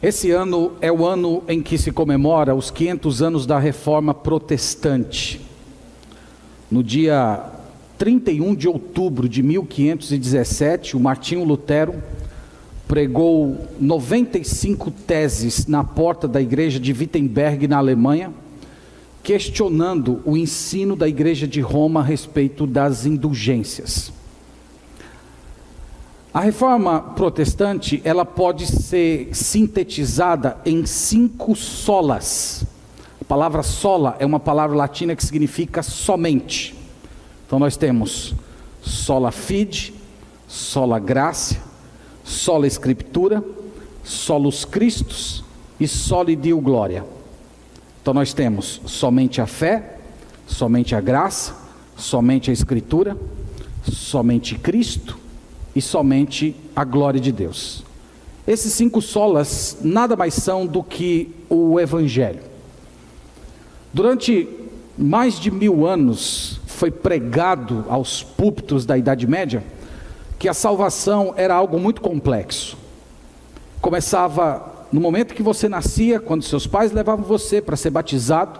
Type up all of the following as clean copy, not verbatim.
Esse ano é o ano em que se comemora os 500 anos da Reforma Protestante. No dia 31 de outubro de 1517, o Martinho Lutero pregou 95 teses na porta da igreja de Wittenberg, na Alemanha, questionando o ensino da igreja de Roma a respeito das indulgências. A reforma protestante, ela pode ser sintetizada em 5 solas. A palavra sola é uma palavra latina que significa somente. Então nós temos sola fide, sola gratia, sola scriptura, solus Christus e soli Deo gloria. Então nós temos somente a fé, somente a graça, somente a escritura, somente Cristo e somente a glória de Deus. Esses 5 solas nada mais são do que o Evangelho. Durante mais de 1000 anos foi pregado aos púlpitos da Idade Média que a salvação era algo muito complexo. Começava no momento que você nascia, quando seus pais levavam você para ser batizado,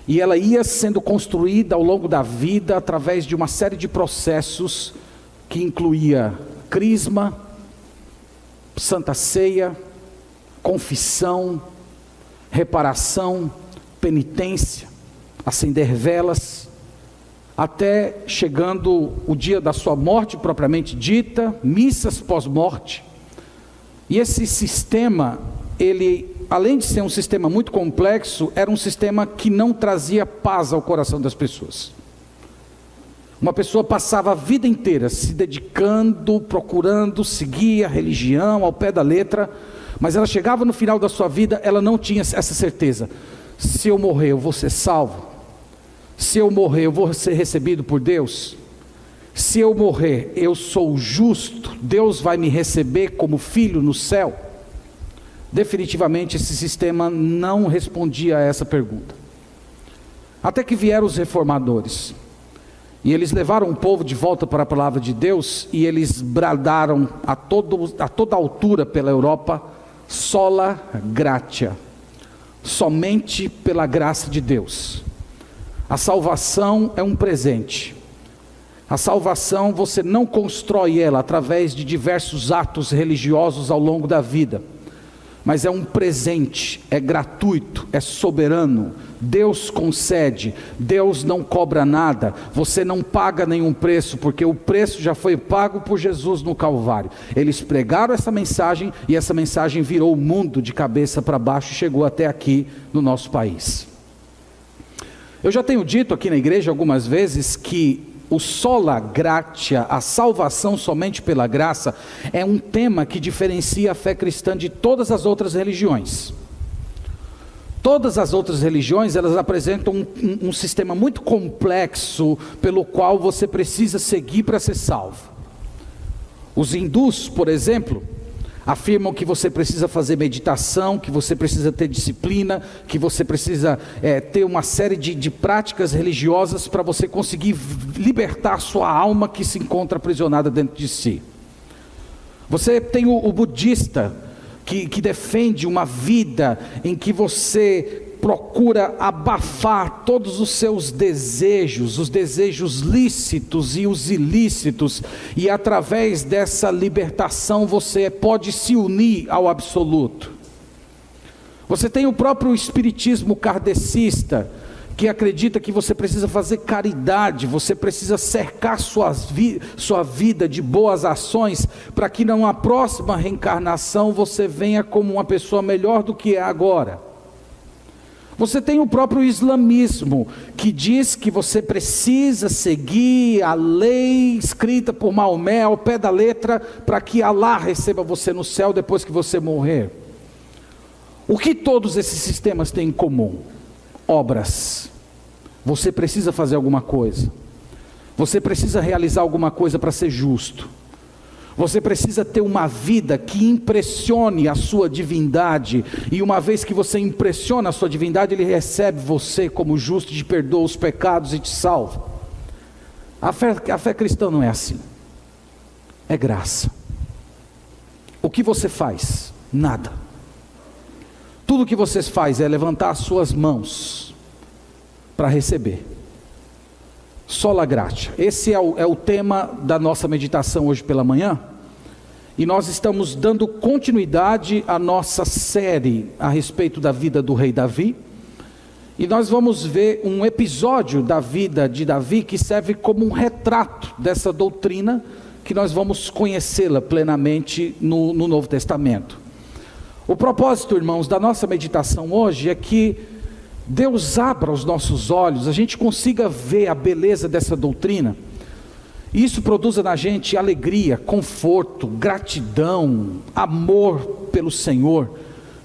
e ela ia sendo construída ao longo da vida através de uma série de processos que incluía crisma, santa ceia, confissão, reparação, penitência, acender velas, até chegando o dia da sua morte propriamente dita, missas pós-morte. E esse sistema, ele, além de ser um sistema muito complexo, era um sistema que não trazia paz ao coração das pessoas. Uma pessoa passava a vida inteira se dedicando, procurando seguir a religião ao pé da letra, mas ela chegava no final da sua vida, ela não tinha essa certeza. Se eu morrer, eu vou ser salvo? Se eu morrer, eu vou ser recebido por Deus? Se eu morrer, eu sou justo? Deus vai me receber como filho no céu? Definitivamente esse sistema não respondia a essa pergunta. Até que vieram os reformadores. E eles levaram o povo de volta para a palavra de Deus, e eles bradaram a toda altura pela Europa, sola gratia, somente pela graça de Deus. A salvação é um presente. A salvação você não constrói ela através de diversos atos religiosos ao longo da vida, mas é um presente, é gratuito, é soberano. Deus concede, Deus não cobra nada, você não paga nenhum preço, porque o preço já foi pago por Jesus no Calvário. Eles pregaram essa mensagem, e essa mensagem virou o mundo de cabeça para baixo e chegou até aqui no nosso país. Eu já tenho dito aqui na igreja algumas vezes que o sola gratia, a salvação somente pela graça, é um tema que diferencia a fé cristã de todas as outras religiões. Todas as outras religiões, elas apresentam um sistema muito complexo pelo qual você precisa seguir para ser salvo. Os hindus, por exemplo, afirmam que você precisa fazer meditação, que você precisa ter disciplina, que você precisa ter uma série de práticas religiosas para você conseguir libertar a sua alma que se encontra aprisionada dentro de si. Você tem o budista, que defende uma vida em que você procura abafar todos os seus desejos, os desejos lícitos e os ilícitos, e através dessa libertação você pode se unir ao absoluto. Você tem o próprio espiritismo kardecista, que acredita que você precisa fazer caridade, você precisa cercar sua vida de boas ações, para que na próxima reencarnação você venha como uma pessoa melhor do que é agora. Você tem o próprio islamismo, que diz que você precisa seguir a lei escrita por Maomé ao pé da letra, para que Allah receba você no céu depois que você morrer. O que todos esses sistemas têm em comum? Obras. Você precisa fazer alguma coisa. Você precisa realizar alguma coisa para ser justo. Você precisa ter uma vida que impressione a sua divindade, e uma vez que você impressiona a sua divindade, Ele recebe você como justo, te perdoa os pecados e te salva. A fé cristã não é assim. É graça. O que você faz? Nada. tudo que vocês fazem é levantar as suas mãos para receber. Sola gratia. Esse é o tema da nossa meditação hoje pela manhã. E nós estamos dando continuidade à nossa série a respeito da vida do rei Davi. E nós vamos ver um episódio da vida de Davi que serve como um retrato dessa doutrina, que nós vamos conhecê-la plenamente no Novo Testamento. O propósito, irmãos, da nossa meditação hoje é que Deus abra os nossos olhos, a gente consiga ver a beleza dessa doutrina. E isso produza na gente alegria, conforto, gratidão, amor pelo Senhor.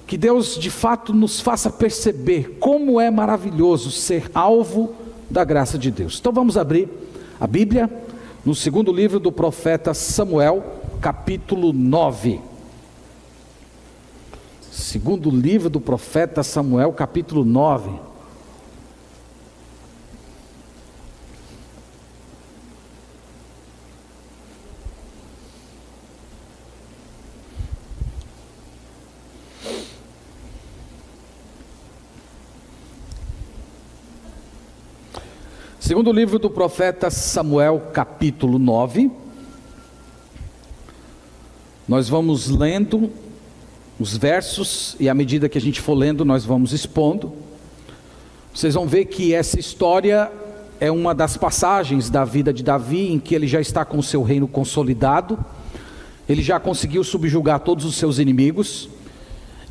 Que Deus de fato nos faça perceber como é maravilhoso ser alvo da graça de Deus. Então vamos abrir a Bíblia no segundo livro do profeta Samuel, capítulo 9. Segundo livro do profeta Samuel, capítulo 9. Segundo livro do profeta Samuel, capítulo 9. Nós vamos lendo os versos, e à medida que a gente for lendo, nós vamos expondo. Vocês vão ver que essa história é uma das passagens da vida de Davi, em que ele já está com o seu reino consolidado, ele já conseguiu subjugar todos os seus inimigos,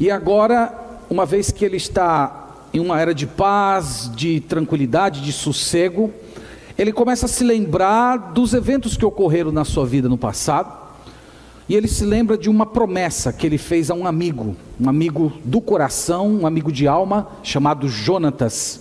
e agora, uma vez que ele está em uma era de paz, de tranquilidade, de sossego, ele começa a se lembrar dos eventos que ocorreram na sua vida no passado, e ele se lembra de uma promessa que ele fez a um amigo do coração, um amigo de alma, chamado Jonatas.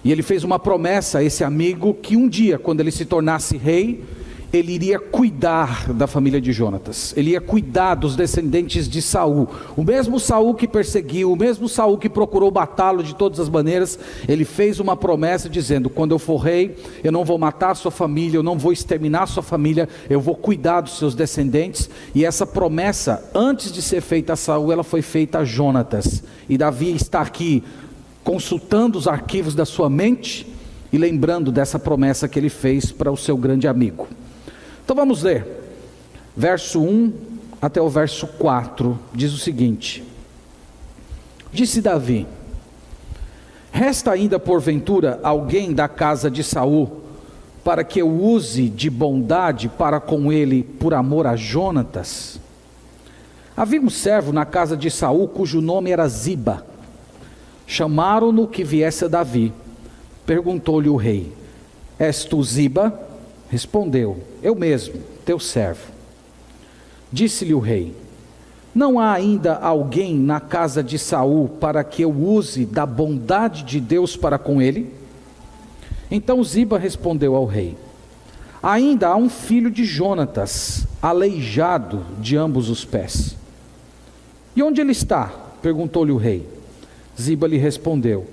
E ele fez uma promessa a esse amigo, que um dia, quando ele se tornasse rei, ele iria cuidar da família de Jonatas, ele ia cuidar dos descendentes de Saul, o mesmo Saul que perseguiu, o mesmo Saul que procurou matá-lo de todas as maneiras. Ele fez uma promessa dizendo: quando eu for rei, eu não vou matar a sua família, eu não vou exterminar a sua família, eu vou cuidar dos seus descendentes. E essa promessa, antes de ser feita a Saul, ela foi feita a Jonatas, e Davi está aqui consultando os arquivos da sua mente e lembrando dessa promessa que ele fez para o seu grande amigo. Então vamos ler, verso 1 até o verso 4, diz o seguinte: Disse Davi: resta ainda porventura alguém da casa de Saul, para que eu use de bondade para com ele por amor a Jonatas? Havia um servo na casa de Saul, cujo nome era Ziba. Chamaram-no que viesse a Davi. Perguntou-lhe o rei: és tu Ziba? Respondeu: eu mesmo, teu servo. Disse-lhe o rei: não há ainda alguém na casa de Saul para que eu use da bondade de Deus para com ele? Então Ziba respondeu ao rei: ainda há um filho de Jonatas, aleijado de ambos os pés. E onde ele está? Perguntou-lhe o rei. Ziba lhe respondeu: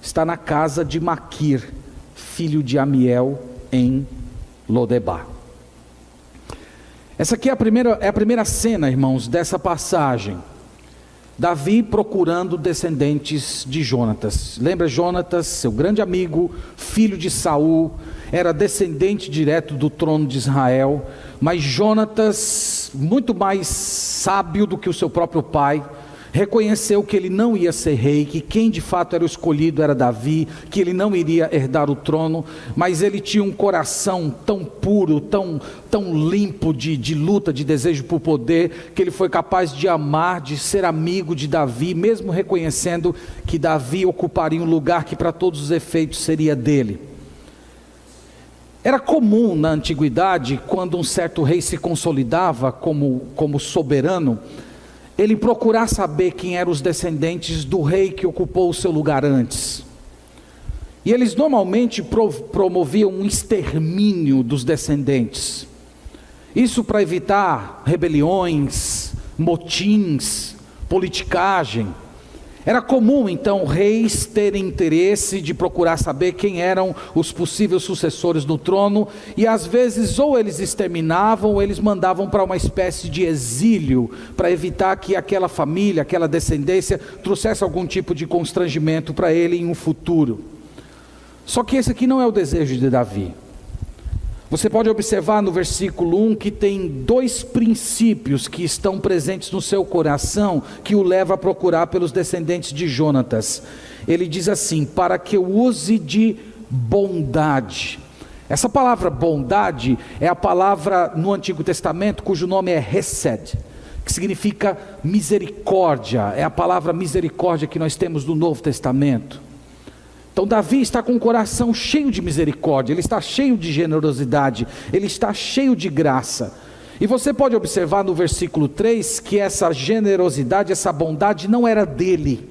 está na casa de Maquir, filho de Amiel, em Lodebar. Essa aqui é a primeira cena, irmãos, dessa passagem. Davi procurando descendentes de Jonatas. Lembra Jonatas, seu grande amigo, filho de Saul, era descendente direto do trono de Israel, mas Jonatas, muito mais sábio do que o seu próprio pai, reconheceu que ele não ia ser rei, que quem de fato era o escolhido era Davi, que ele não iria herdar o trono, mas ele tinha um coração tão puro, tão limpo de luta, de desejo por poder, que ele foi capaz de amar, de ser amigo de Davi, mesmo reconhecendo que Davi ocuparia um lugar que para todos os efeitos seria dele. Era comum na antiguidade, quando um certo rei se consolidava como soberano, ele procurar saber quem eram os descendentes do rei que ocupou o seu lugar antes. E eles normalmente promoviam um extermínio dos descendentes. Isso para evitar rebeliões, motins, politicagem. Era comum então reis terem interesse de procurar saber quem eram os possíveis sucessores do trono, e às vezes ou eles exterminavam ou eles mandavam para uma espécie de exílio, para evitar que aquela família, aquela descendência trouxesse algum tipo de constrangimento para ele em um futuro. Só que esse aqui não é o desejo de Davi. Você pode observar no versículo 1 que tem dois princípios que estão presentes no seu coração, que o leva a procurar pelos descendentes de Jonatas. Ele diz assim: para que eu use de bondade. Essa palavra bondade é a palavra no Antigo Testamento cujo nome é Hesed, que significa misericórdia. É a palavra misericórdia que nós temos no Novo Testamento. Então Davi está com o coração cheio de misericórdia, ele está cheio de generosidade, ele está cheio de graça. E você pode observar no versículo 3 que essa generosidade, essa bondade não era dele.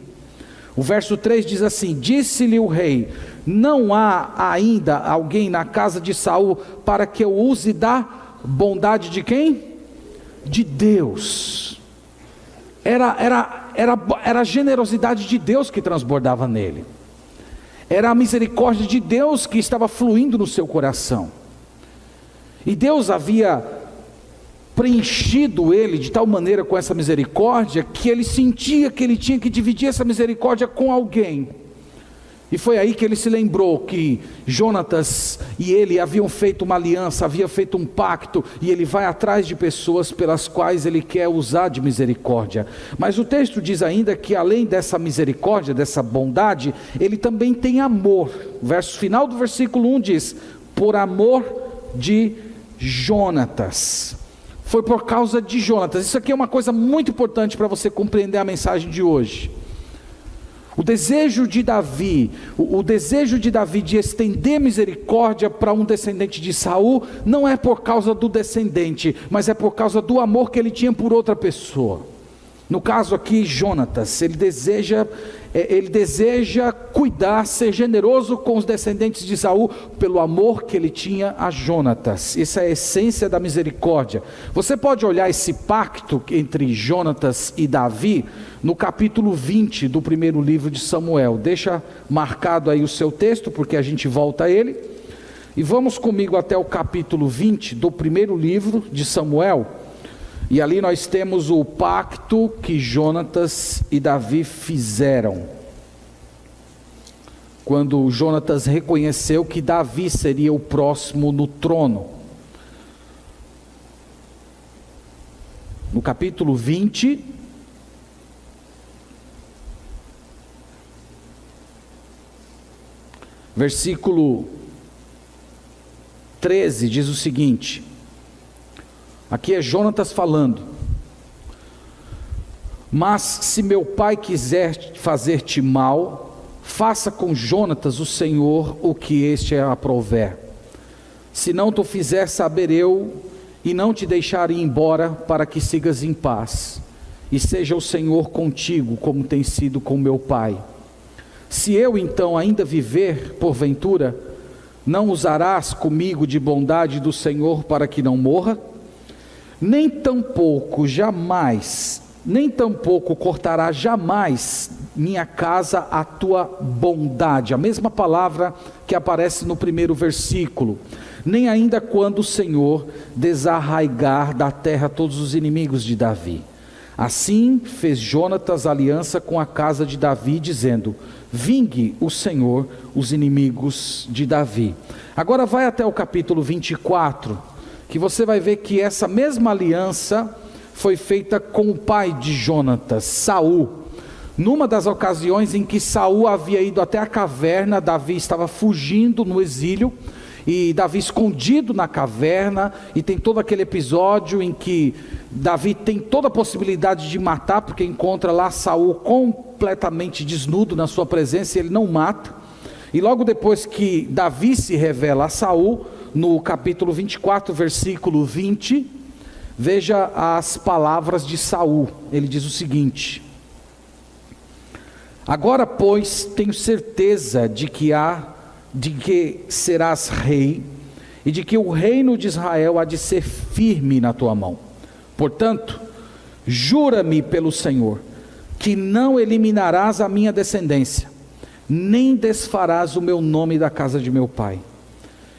O verso 3 diz assim: disse-lhe o rei: não há ainda alguém na casa de Saul para que eu use da bondade de quem? De Deus. Era a generosidade de Deus que transbordava nele. Era a misericórdia de Deus que estava fluindo no seu coração. E Deus havia preenchido ele de tal maneira com essa misericórdia, que ele sentia que ele tinha que dividir essa misericórdia com alguém. E foi aí que ele se lembrou que Jonatas e ele haviam feito uma aliança, haviam feito um pacto, e ele vai atrás de pessoas pelas quais ele quer usar de misericórdia. Mas o texto diz ainda que além dessa misericórdia, dessa bondade, ele também tem amor. O final do versículo 1 diz: por amor de Jonatas. Foi por causa de Jonatas. Isso aqui é uma coisa muito importante para você compreender a mensagem de hoje. O desejo de Davi de estender misericórdia para um descendente de Saul, não é por causa do descendente, mas é por causa do amor que ele tinha por outra pessoa. No caso aqui, Jonatas, ele deseja cuidar, ser generoso com os descendentes de Saul, pelo amor que ele tinha a Jonatas. Essa é a essência da misericórdia. Você pode olhar esse pacto entre Jonatas e Davi, no capítulo 20 do primeiro livro de Samuel. Deixa marcado aí o seu texto, porque a gente volta a ele. E vamos comigo até o capítulo 20 do primeiro livro de Samuel. E ali nós temos o pacto que Jonatas e Davi fizeram. Quando Jonatas reconheceu que Davi seria o próximo no trono. No capítulo 20, versículo 13, diz o seguinte. Aqui é Jonatas falando: mas se meu pai quiser fazer-te mal, faça com Jonatas o Senhor o que este aprouver. Se não tu fizer, saber eu, e não te deixar ir embora, para que sigas em paz, e seja o Senhor contigo, como tem sido com meu pai. Se eu então ainda viver, porventura, não usarás comigo de bondade do Senhor para que não morra? Nem tampouco cortará jamais minha casa a tua bondade. A mesma palavra que aparece no primeiro versículo. Nem ainda quando o Senhor desarraigar da terra todos os inimigos de Davi. Assim fez Jonatas aliança com a casa de Davi, dizendo: vingue o Senhor os inimigos de Davi. Agora vai até o capítulo 24, que você vai ver que essa mesma aliança foi feita com o pai de Jonatas, Saul. Numa das ocasiões em que Saul havia ido até a caverna, Davi estava fugindo no exílio, e Davi escondido na caverna, e tem todo aquele episódio em que Davi tem toda a possibilidade de matar, porque encontra lá Saul completamente desnudo na sua presença, e ele não mata. E logo depois que Davi se revela a Saul, no capítulo 24, versículo 20, veja as palavras de Saul. Ele diz o seguinte: agora, pois, tenho certeza de que serás rei, e de que o reino de Israel há de ser firme na tua mão. Portanto, jura-me pelo Senhor, que não eliminarás a minha descendência, nem desfarás o meu nome da casa de meu pai.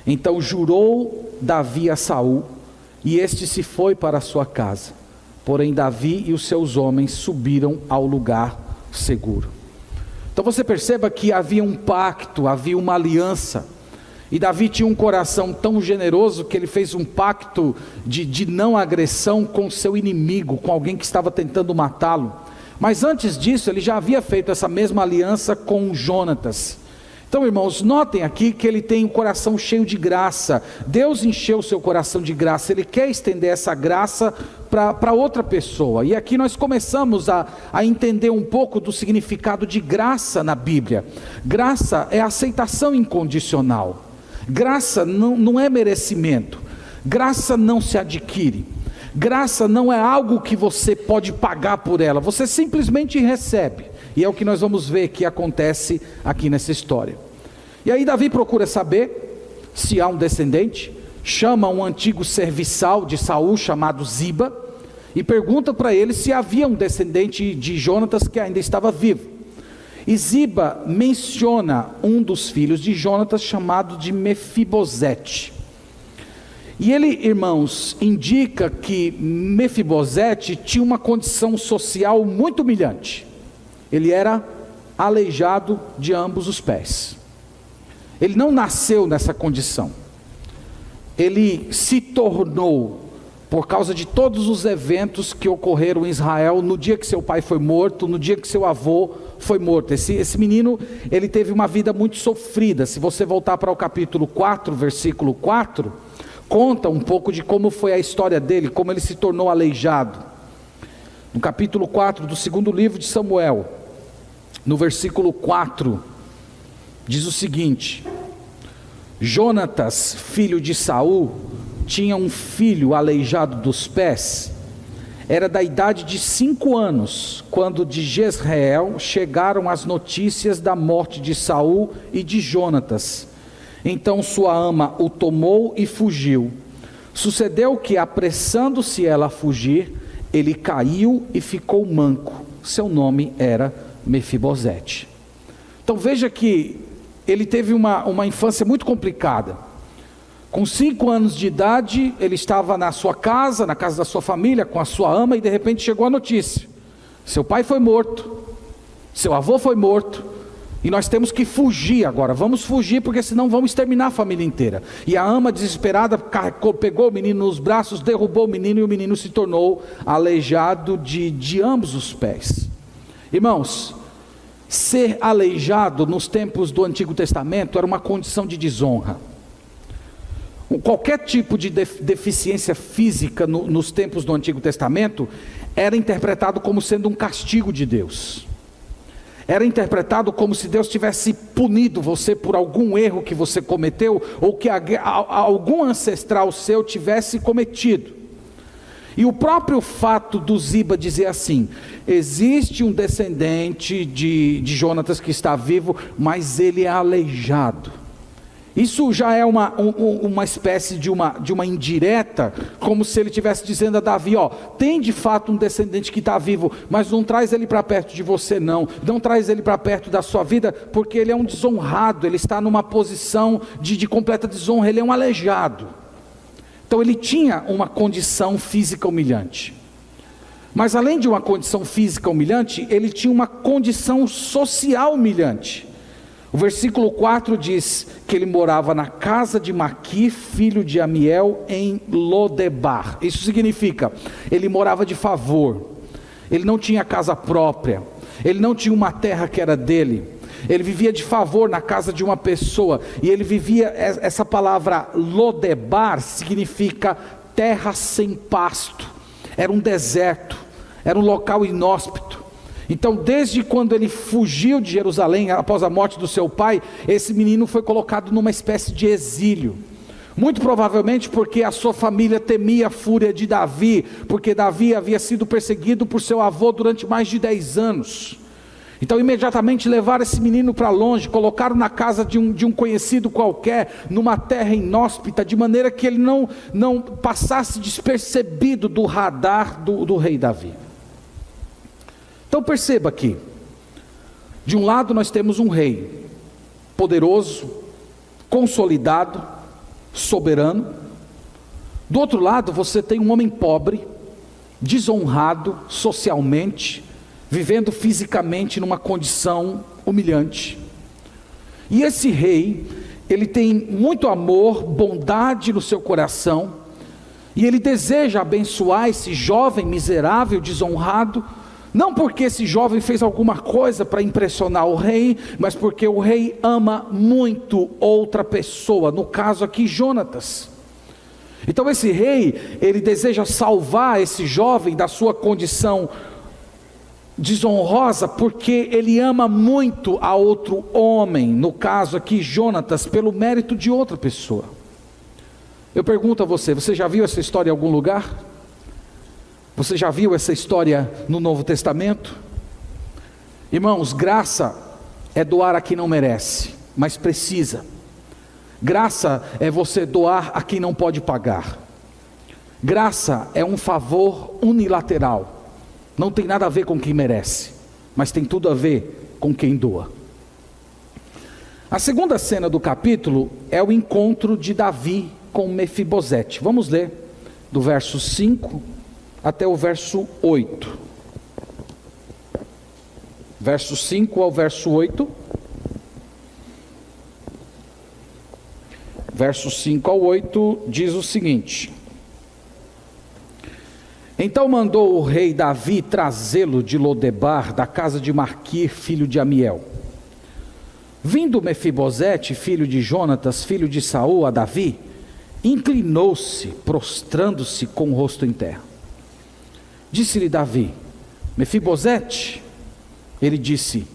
Então jurou Davi a Saul, e este se foi para a sua casa. Porém Davi e os seus homens subiram ao lugar seguro. Então você perceba que havia um pacto, havia uma aliança. E Davi tinha um coração tão generoso que ele fez um pacto de não agressão com seu inimigo, com alguém que estava tentando matá-lo. Mas antes disso ele já havia feito essa mesma aliança com Jonatas. Então, irmãos, notem aqui que ele tem o coração cheio de graça. Deus encheu o seu coração de graça. Ele quer estender essa graça para outra pessoa. E aqui nós começamos a entender um pouco do significado de graça na Bíblia. Graça é aceitação incondicional. Graça não é merecimento. Graça não se adquire. Graça não é algo que você pode pagar por ela. Você simplesmente recebe. E é o que nós vamos ver que acontece aqui nessa história. E aí Davi procura saber se há um descendente, chama um antigo serviçal de Saul chamado Ziba, e pergunta para ele se havia um descendente de Jonatas que ainda estava vivo. E Ziba menciona um dos filhos de Jonatas chamado de Mefibosete. E ele, irmãos, indica que Mefibosete tinha uma condição social muito humilhante. Ele era aleijado de ambos os pés. Ele não nasceu nessa condição. Ele se tornou, por causa de todos os eventos que ocorreram em Israel, no dia que seu pai foi morto, no dia que seu avô foi morto. Esse menino, ele teve uma vida muito sofrida. Se você voltar para o capítulo 4, versículo 4, conta um pouco de como foi a história dele, como ele se tornou aleijado. No capítulo 4 do segundo livro de Samuel, no versículo 4, diz o seguinte: Jonatas, filho de Saul, tinha um filho aleijado dos pés. Era da idade de 5 anos, quando de Jezreel chegaram as notícias da morte de Saul e de Jonatas. Então sua ama o tomou e fugiu. Sucedeu que, apressando-se ela a fugir, ele caiu e ficou manco. Seu nome era Mefibosete. Então veja que ele teve uma infância muito complicada. Com 5 anos de idade, ele estava na sua casa, na casa da sua família, com a sua ama, e de repente chegou a notícia: seu pai foi morto, seu avô foi morto, e nós temos que fugir agora. Vamos fugir, porque senão vamos exterminar a família inteira. E a ama, desesperada, pegou o menino nos braços, derrubou o menino, e o menino se tornou aleijado de ambos os pés. Irmãos, ser aleijado nos tempos do Antigo Testamento era uma condição de desonra. Qualquer tipo de deficiência física nos tempos do Antigo Testamento era interpretado como sendo um castigo de Deus. Era interpretado como se Deus tivesse punido você por algum erro que você cometeu, ou que algum ancestral seu tivesse cometido. E o próprio fato do Ziba dizer assim: existe um descendente de Jonatas que está vivo, mas ele é aleijado. Isso já é uma espécie de uma indireta, como se ele estivesse dizendo a Davi: ó, tem de fato um descendente que está vivo, mas não traz ele para perto de você não traz ele para perto da sua vida, porque ele é um desonrado, ele está numa posição de completa desonra, ele é um aleijado. Então ele tinha uma condição física humilhante. Mas além de uma condição física humilhante, ele tinha uma condição social humilhante. O versículo 4 diz que ele morava na casa de Maqui, filho de Amiel, em Lodebar. Isso significa, ele morava de favor, ele não tinha casa própria, ele não tinha uma terra que era dele, ele vivia de favor na casa de uma pessoa, e ele vivia, essa palavra Lodebar significa terra sem pasto, era um deserto, era um local inóspito. Então, desde quando ele fugiu de Jerusalém, após a morte do seu pai, esse menino foi colocado numa espécie de exílio. Muito provavelmente porque a sua família temia a fúria de Davi, porque Davi havia sido perseguido por seu avô durante mais de 10 anos. Então imediatamente levaram esse menino para longe, colocaram na casa de um conhecido qualquer, numa terra inóspita, de maneira que ele não passasse despercebido do radar do rei Davi. Então perceba aqui, de um lado nós temos um rei poderoso, consolidado, soberano. Do outro lado você tem um homem pobre, desonrado socialmente, vivendo fisicamente numa condição humilhante. E esse rei, ele tem muito amor, bondade no seu coração, e ele deseja abençoar esse jovem miserável, desonrado, não porque esse jovem fez alguma coisa para impressionar o rei, mas porque o rei ama muito outra pessoa, no caso aqui Jonatas. Então esse rei, ele deseja salvar esse jovem da sua condição desonrosa, porque ele ama muito a outro homem, no caso aqui Jonatas, pelo mérito de outra pessoa. Eu pergunto a você, você já viu essa história em algum lugar? Você já viu essa história no Novo Testamento? Irmãos, graça é doar a quem não merece, mas precisa. Graça é você doar a quem não pode pagar. Graça é um favor unilateral. Não tem nada a ver com quem merece, mas tem tudo a ver com quem doa. A segunda cena do capítulo é o encontro de Davi com Mefibosete. Vamos ler do verso 5 até o verso 8. Verso 5 ao verso 8. Verso 5 ao 8 diz o seguinte: Então mandou o rei Davi trazê-lo de Lodebar, da casa de Maquir, filho de Amiel. Vindo Mefibosete, filho de Jonatas, filho de Saul, a Davi, inclinou-se, prostrando-se com o rosto em terra. Disse-lhe Davi: Mefibosete. Ele disse: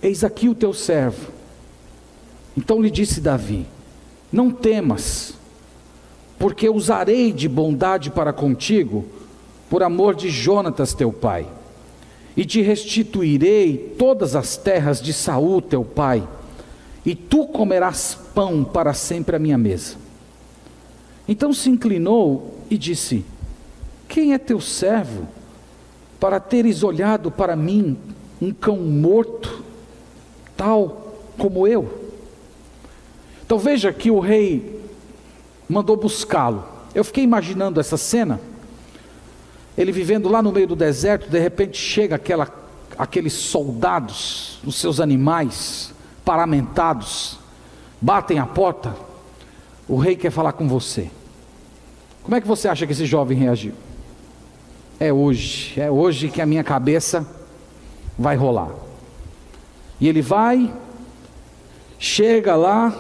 Eis aqui o teu servo. Então lhe disse Davi: Não temas, porque usarei de bondade para contigo, por amor de Jonatas teu pai, e te restituirei todas as terras de Saul teu pai, e tu comerás pão para sempre à minha mesa. Então se inclinou e disse: Quem é teu servo, para teres olhado para mim, um cão morto, tal como eu? Então veja que o rei mandou buscá-lo. Eu fiquei imaginando essa cena, ele vivendo lá no meio do deserto, de repente chega aqueles soldados, os seus animais, paramentados, batem a porta. O rei quer falar com você. Como é que você acha que esse jovem reagiu? É hoje que a minha cabeça vai rolar. E ele vai, chega lá,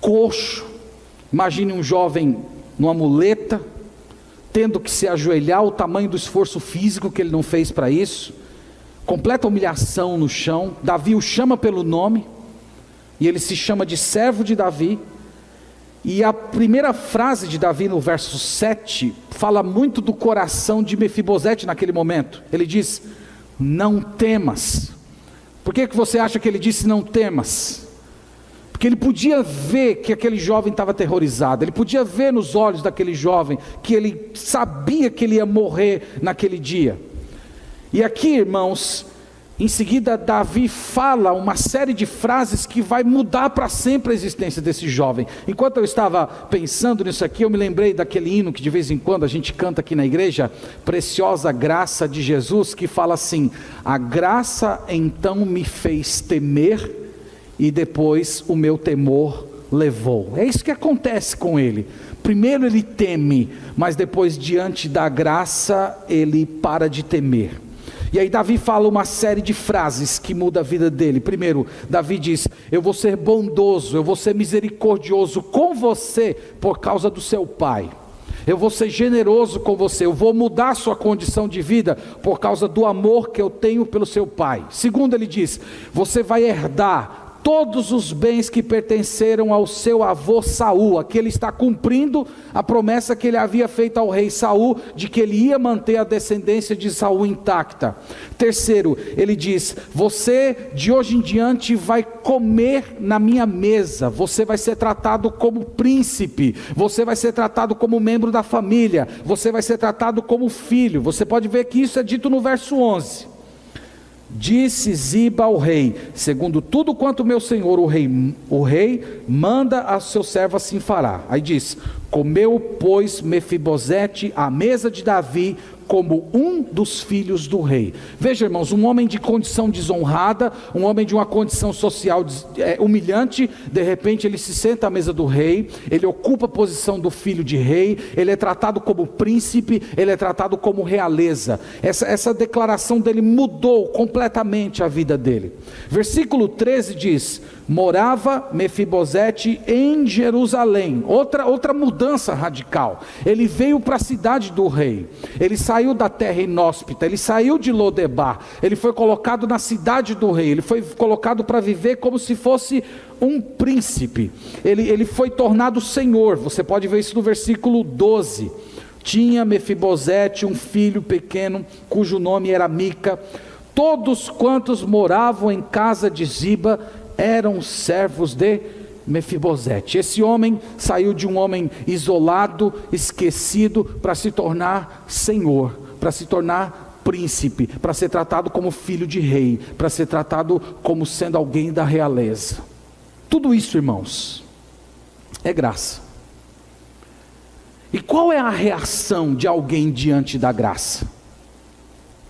coxo. Imagine um jovem numa muleta, tendo que se ajoelhar, o tamanho do esforço físico que ele não fez para isso, completa humilhação no chão. Davi o chama pelo nome, e ele se chama de servo de Davi. E a primeira frase de Davi no verso 7, fala muito do coração de Mefibosete naquele momento. Ele diz: não temas. Por que você acha que ele disse não temas? Porque ele podia ver que aquele jovem estava aterrorizado, ele podia ver nos olhos daquele jovem, que ele sabia que ele ia morrer naquele dia. E aqui, irmãos, em seguida Davi fala uma série de frases que vai mudar para sempre a existência desse jovem. Enquanto eu estava pensando nisso aqui, eu me lembrei daquele hino que de vez em quando a gente canta aqui na igreja, Preciosa Graça de Jesus, que fala assim: a graça então me fez temer, e depois o meu temor levou. É isso que acontece com ele. Primeiro ele teme, mas depois, diante da graça, ele para de temer. E aí Davi fala uma série de frases que muda a vida dele. Primeiro, Davi diz: eu vou ser bondoso, eu vou ser misericordioso com você por causa do seu pai. Eu vou ser generoso com você, eu vou mudar a sua condição de vida por causa do amor que eu tenho pelo seu pai. Segundo, ele diz: você vai herdar todos os bens que pertenceram ao seu avô Saul. Aqui ele está cumprindo a promessa que ele havia feito ao rei Saul, de que ele ia manter a descendência de Saul intacta. Terceiro, ele diz: você de hoje em diante vai comer na minha mesa, você vai ser tratado como príncipe, você vai ser tratado como membro da família, você vai ser tratado como filho. Você pode ver que isso é dito no verso 11. Disse Ziba ao rei: segundo tudo quanto meu senhor o rei manda a seu servo, assim fará. Aí diz: comeu, pois, Mefibosete à mesa de Davi como um dos filhos do rei. Veja, irmãos, um homem de condição desonrada, um homem de uma condição social humilhante, de repente ele se senta à mesa do rei, ele ocupa a posição do filho de rei, ele é tratado como príncipe, ele é tratado como realeza. Essa declaração dele mudou completamente a vida dele. Versículo 13 diz: morava Mefibosete em Jerusalém. Outra mudança radical. Ele veio para a cidade do rei. Ele saiu da terra inóspita. Ele saiu de Lodebar. Ele foi colocado na cidade do rei. Ele foi colocado para viver como se fosse um príncipe. Ele foi tornado senhor. Você pode ver isso no versículo 12. Tinha Mefibosete um filho pequeno, cujo nome era Mica. Todos quantos moravam em casa de Ziba eram servos de Mefibosete. Esse homem saiu de um homem isolado, esquecido, para se tornar senhor, para se tornar príncipe, para ser tratado como filho de rei, para ser tratado como sendo alguém da realeza. Tudo isso, irmãos, é graça. E qual é a reação de alguém diante da graça?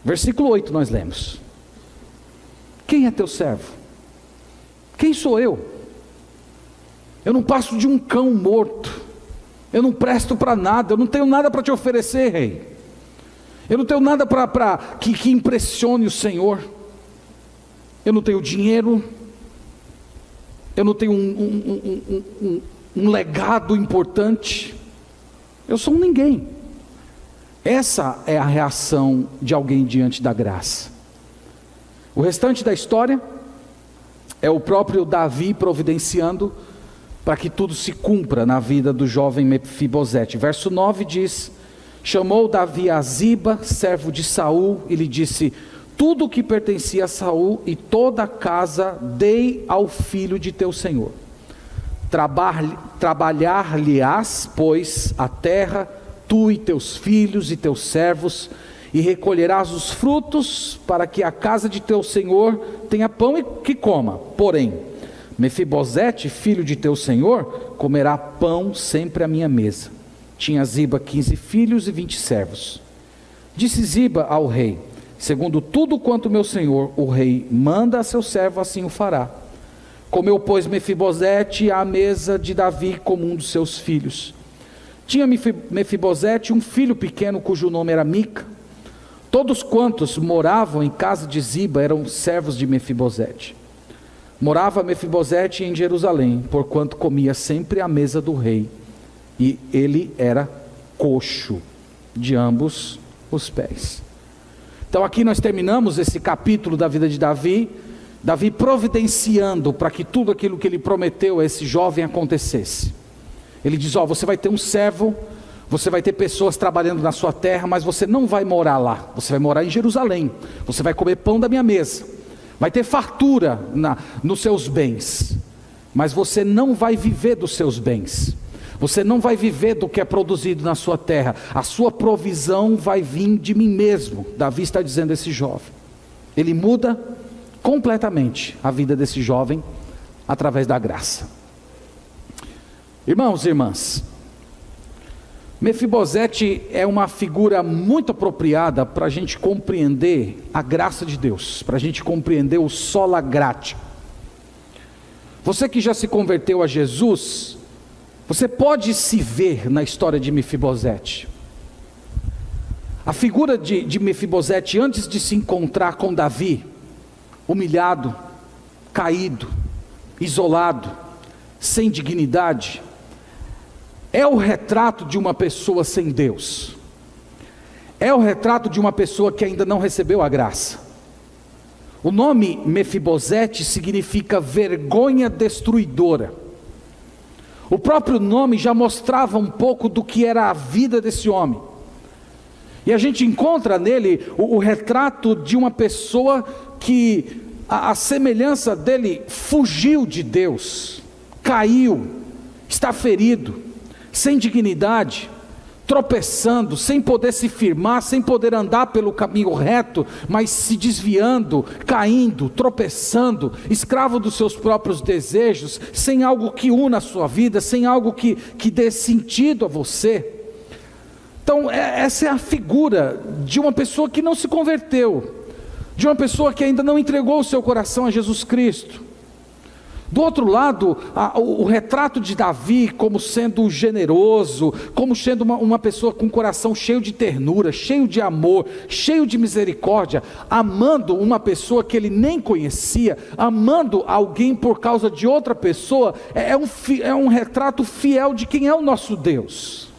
Versículo 8 nós lemos: quem é teu servo? Quem sou eu? Eu não passo de um cão morto. Eu não presto para nada. Eu não tenho nada para te oferecer, rei. Eu não tenho nada que impressione o Senhor. Eu não tenho dinheiro. Eu não tenho um legado importante. Eu sou um ninguém. Essa é a reação de alguém diante da graça. O restante da história é o próprio Davi providenciando para que tudo se cumpra na vida do jovem Mefibosete. Verso 9 diz: chamou Davi a Ziba, servo de Saul, e lhe disse: tudo o que pertencia a Saul e toda a casa dei ao filho de teu senhor. Trabalhar-lhe-ás, pois, a terra, tu e teus filhos e teus servos, e recolherás os frutos, para que a casa de teu senhor tenha pão e que coma. Porém, Mefibosete, filho de teu senhor, comerá pão sempre à minha mesa. Tinha Ziba 15 filhos e 20 servos. Disse Ziba ao rei: segundo tudo quanto meu senhor, o rei, manda a seu servo, assim o fará. Comeu, pois, Mefibosete à mesa de Davi como um dos seus filhos. Tinha Mefibosete um filho pequeno, cujo nome era Mica. Todos quantos moravam em casa de Ziba eram servos de Mefibosete. Morava Mefibosete em Jerusalém, porquanto comia sempre à mesa do rei, e ele era coxo de ambos os pés. Então aqui nós terminamos esse capítulo da vida de Davi, Davi providenciando para que tudo aquilo que ele prometeu a esse jovem acontecesse. Ele diz: você vai ter um servo, você vai ter pessoas trabalhando na sua terra, mas você não vai morar lá, você vai morar em Jerusalém, você vai comer pão da minha mesa, vai ter fartura nos seus bens, mas você não vai viver dos seus bens, você não vai viver do que é produzido na sua terra, a sua provisão vai vir de mim mesmo. Davi está dizendo a esse jovem. Ele muda completamente a vida desse jovem através da graça. Irmãos e irmãs, Mefibosete é uma figura muito apropriada para a gente compreender a graça de Deus, para a gente compreender o sola gratia. Você que já se converteu a Jesus, você pode se ver na história de Mefibosete. A figura de Mefibosete, antes de se encontrar com Davi, humilhado, caído, isolado, sem dignidade, é o retrato de uma pessoa sem Deus. É o retrato de uma pessoa que ainda não recebeu a graça. O nome Mefibosete significa vergonha destruidora. O próprio nome já mostrava um pouco do que era a vida desse homem. E a gente encontra nele o retrato de uma pessoa que, a semelhança dele, fugiu de Deus, caiu, está ferido, sem dignidade. tropeçando, sem poder se firmar, sem poder andar pelo caminho reto, mas se desviando, caindo, tropeçando, escravo dos seus próprios desejos, sem algo que una a sua vida, sem algo que dê sentido a você. Então essa é a figura de uma pessoa que não se converteu, de uma pessoa que ainda não entregou o seu coração a Jesus Cristo. Do outro lado, o retrato de Davi como sendo generoso, como sendo uma pessoa com um coração cheio de ternura, cheio de amor, cheio de misericórdia, amando uma pessoa que ele nem conhecia, amando alguém por causa de outra pessoa, é um retrato fiel de quem é o nosso Deus.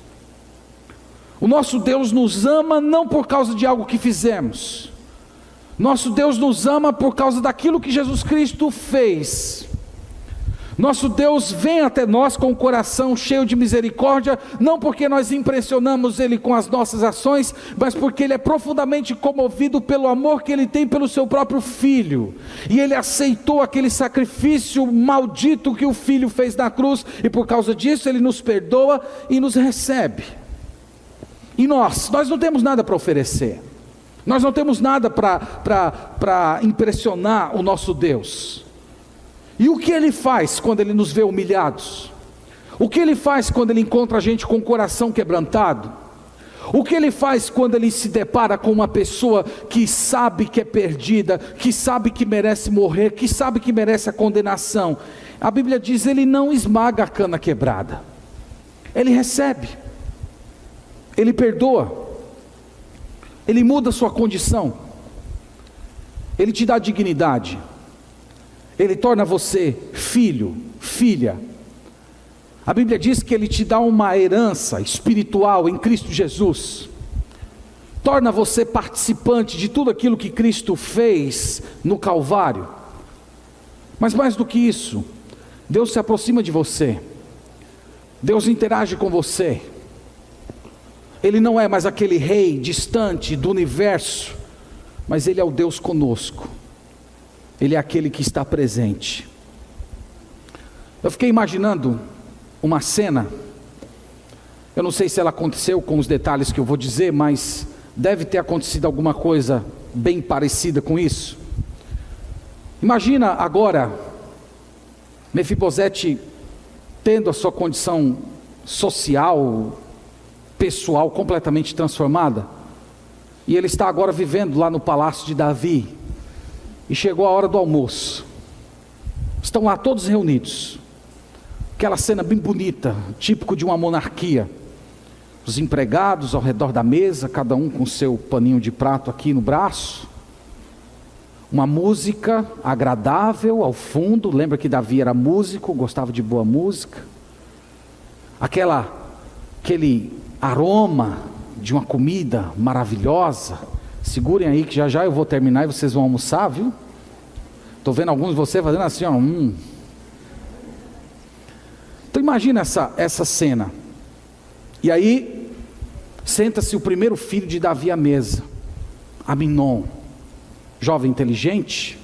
O nosso Deus nos ama não por causa de algo que fizemos, nosso Deus nos ama por causa daquilo que Jesus Cristo fez. Nosso Deus vem até nós com o coração cheio de misericórdia, não porque nós impressionamos Ele com as nossas ações, mas porque Ele é profundamente comovido pelo amor que Ele tem pelo seu próprio Filho, e Ele aceitou aquele sacrifício maldito que o Filho fez na cruz, e por causa disso Ele nos perdoa e nos recebe. E nós não temos nada para oferecer, nós não temos nada para impressionar o nosso Deus. E o que Ele faz quando Ele nos vê humilhados? O que Ele faz quando Ele encontra a gente com o coração quebrantado? O que Ele faz quando Ele se depara com uma pessoa que sabe que é perdida, que sabe que merece morrer, que sabe que merece a condenação? A Bíblia diz: Ele não esmaga a cana quebrada, Ele recebe, Ele perdoa, Ele muda a sua condição, Ele te dá dignidade, Ele torna você filho, filha. A Bíblia diz que Ele te dá uma herança espiritual em Cristo Jesus, torna você participante de tudo aquilo que Cristo fez no Calvário. Mas mais do que isso, Deus se aproxima de você, Deus interage com você. Ele não é mais aquele rei distante do universo, mas Ele é o Deus conosco, Ele é aquele que está presente. Eu fiquei imaginando uma cena, eu não sei se ela aconteceu com os detalhes que eu vou dizer, mas deve ter acontecido alguma coisa bem parecida com isso. Imagina agora Mefibosete tendo a sua condição social, pessoal completamente transformada, e ele está agora vivendo lá no palácio de Davi, e chegou a hora do almoço, estão lá todos reunidos, aquela cena bem bonita, típico de uma monarquia, os empregados ao redor da mesa, cada um com seu paninho de prato aqui no braço, uma música agradável ao fundo. Lembra que Davi era músico, gostava de boa música, aquele aroma de uma comida maravilhosa. Segurem aí que já já eu vou terminar e vocês vão almoçar, viu? Estou vendo alguns de vocês fazendo assim, ó. Então imagina essa cena. E aí senta-se o primeiro filho de Davi à mesa, Aminon, jovem inteligente,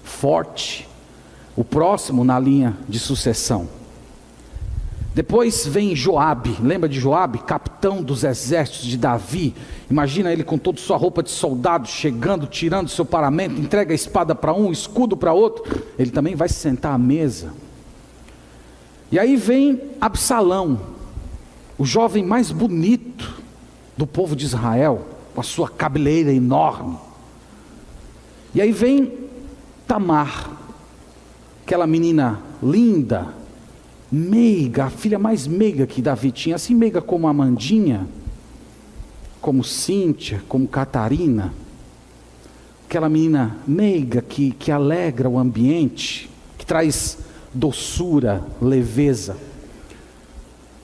forte, o próximo na linha de sucessão. Depois vem Joabe, lembra de Joabe? Capitão dos exércitos de Davi. Imagina ele com toda sua roupa de soldado, chegando, tirando seu paramento, entrega a espada para um, escudo para outro. Ele também vai se sentar à mesa. E aí vem Absalão, o jovem mais bonito do povo de Israel, com a sua cabeleira enorme. E aí vem Tamar, aquela menina linda, meiga, a filha mais meiga que Davi tinha, assim meiga como Amandinha, como Cíntia, como Catarina, aquela menina meiga que alegra o ambiente, que traz doçura, leveza.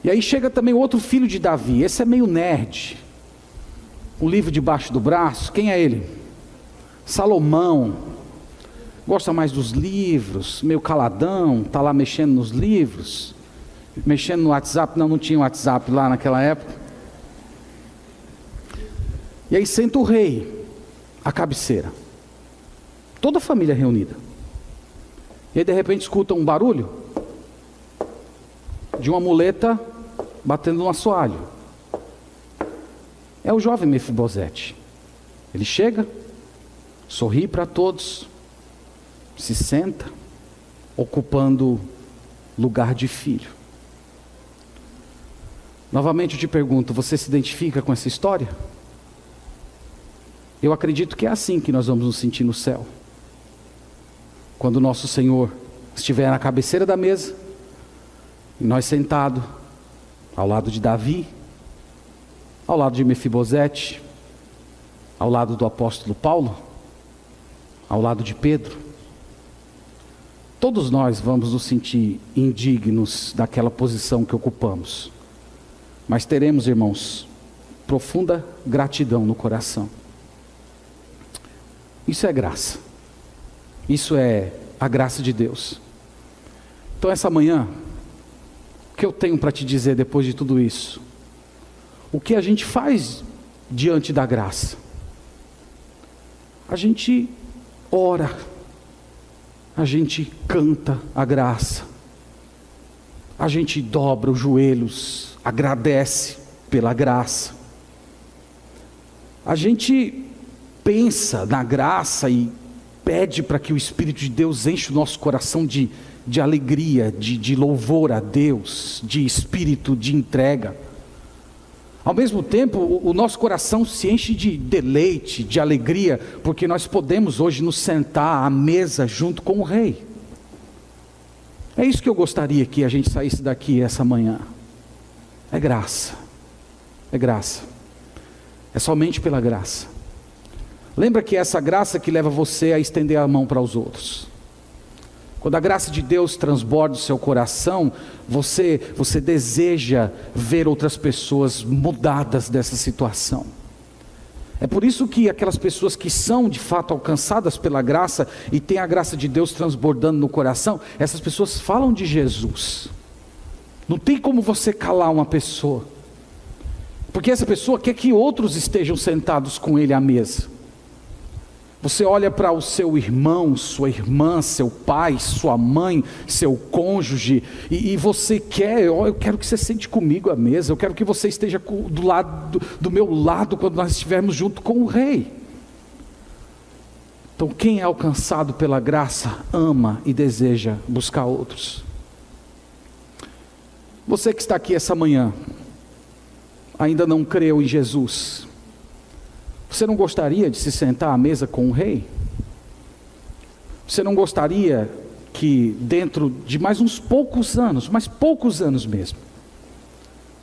E aí chega também outro filho de Davi, esse é meio nerd, um livro debaixo do braço. Quem é ele? Salomão, gosta mais dos livros, meio caladão, está lá mexendo nos livros, mexendo no WhatsApp. Não tinha WhatsApp lá naquela época. E aí senta o rei, à cabeceira, toda a família reunida. E aí de repente escuta um barulho de uma muleta batendo no assoalho. é o jovem Mefibosete. Ele chega, sorri para todos, se senta, ocupando lugar de filho. Novamente eu te pergunto, você se identifica com essa história? Eu acredito que é assim que nós vamos nos sentir no céu. Quando o nosso Senhor estiver na cabeceira da mesa, e nós sentados ao lado de Davi, ao lado de Mefibosete, ao lado do apóstolo Paulo, ao lado de Pedro, todos nós vamos nos sentir indignos daquela posição que ocupamos. Mas teremos, irmãos, profunda gratidão no coração. Isso é graça. Isso é a graça de Deus. Então essa manhã, o que eu tenho para te dizer depois de tudo isso? O que a gente faz diante da graça? A gente ora, a gente canta a graça, a gente dobra os joelhos, agradece pela graça, a gente pensa na graça e pede para que o Espírito de Deus enche o nosso coração de alegria, de louvor a Deus, de espírito de entrega. Ao mesmo tempo, o nosso coração se enche de deleite, de alegria, porque nós podemos hoje nos sentar à mesa junto com o Rei. É isso que eu gostaria que a gente saísse daqui essa manhã. É graça. É graça. É somente pela graça. Lembra que é essa graça que leva você a estender a mão para os outros. Quando a graça de Deus transborda o seu coração, você deseja ver outras pessoas mudadas dessa situação. É por isso que aquelas pessoas que são de fato alcançadas pela graça e têm a graça de Deus transbordando no coração, essas pessoas falam de Jesus. Não tem como você calar uma pessoa, porque essa pessoa quer que outros estejam sentados com ele à mesa. Você olha para o seu irmão, sua irmã, seu pai, sua mãe, seu cônjuge, e você quer, eu quero que você sente comigo à mesa, eu quero que você esteja do meu lado quando nós estivermos junto com o Rei. Então quem é alcançado pela graça, ama e deseja buscar outros. Você que está aqui essa manhã, ainda não creu em Jesus, você não gostaria de se sentar à mesa com o Rei? Você não gostaria que dentro de mais uns poucos anos, mais poucos anos mesmo,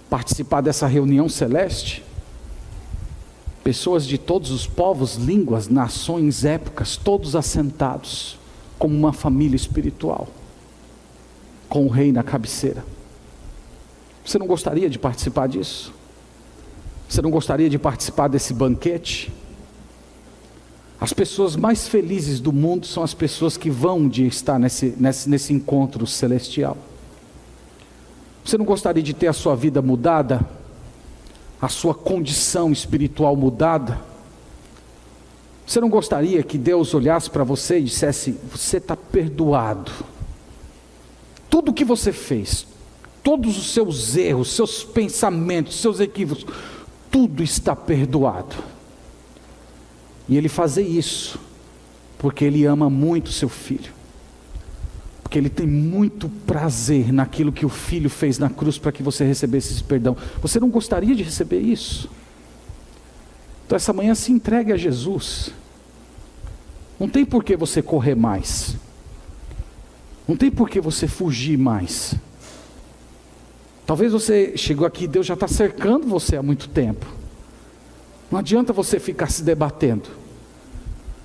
participar dessa reunião celeste? Pessoas de todos os povos, línguas, nações, épocas, todos assentados, como uma família espiritual, com o Rei na cabeceira. Você não gostaria de participar disso? Você não gostaria de participar desse banquete? As pessoas mais felizes do mundo são as pessoas que vão de estar nesse encontro celestial. Você não gostaria de ter a sua vida mudada? A sua condição espiritual mudada? Você não gostaria que Deus olhasse para você e dissesse: você está perdoado. Tudo o que você fez, todos os seus erros, seus pensamentos, seus equívocos, tudo está perdoado. E Ele fazer isso porque Ele ama muito seu filho, porque Ele tem muito prazer naquilo que o Filho fez na cruz para que você recebesse esse perdão. Você não gostaria de receber isso? Então essa manhã se entregue a Jesus. Não tem por que você correr mais, não tem por que você fugir mais. Talvez você chegou aqui, Deus já está cercando você há muito tempo. Não adianta você ficar se debatendo.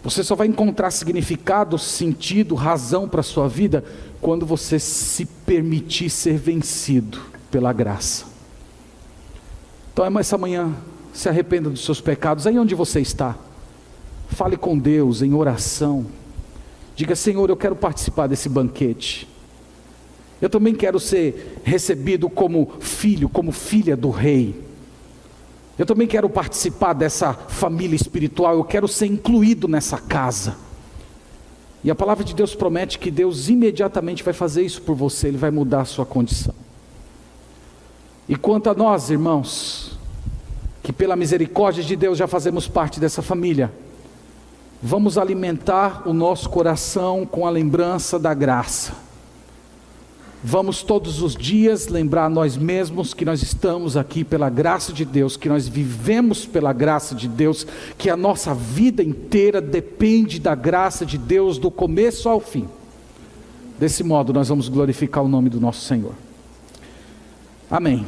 Você só vai encontrar significado, sentido, razão para a sua vida quando você se permitir ser vencido pela graça. Então essa manhã, se arrependa dos seus pecados, aí onde você está. Fale com Deus em oração. Diga: Senhor, eu quero participar desse banquete. Eu também quero ser recebido como filho, como filha do Rei. Eu também quero participar dessa família espiritual. Eu quero ser incluído nessa casa. E a palavra de Deus promete que Deus imediatamente vai fazer isso por você. Ele vai mudar a sua condição. E quanto a nós, irmãos, que pela misericórdia de Deus já fazemos parte dessa família, vamos alimentar o nosso coração com a lembrança da graça. Vamos todos os dias lembrar nós mesmos que nós estamos aqui pela graça de Deus, que nós vivemos pela graça de Deus, que a nossa vida inteira depende da graça de Deus do começo ao fim. Desse modo nós vamos glorificar o nome do nosso Senhor. Amém.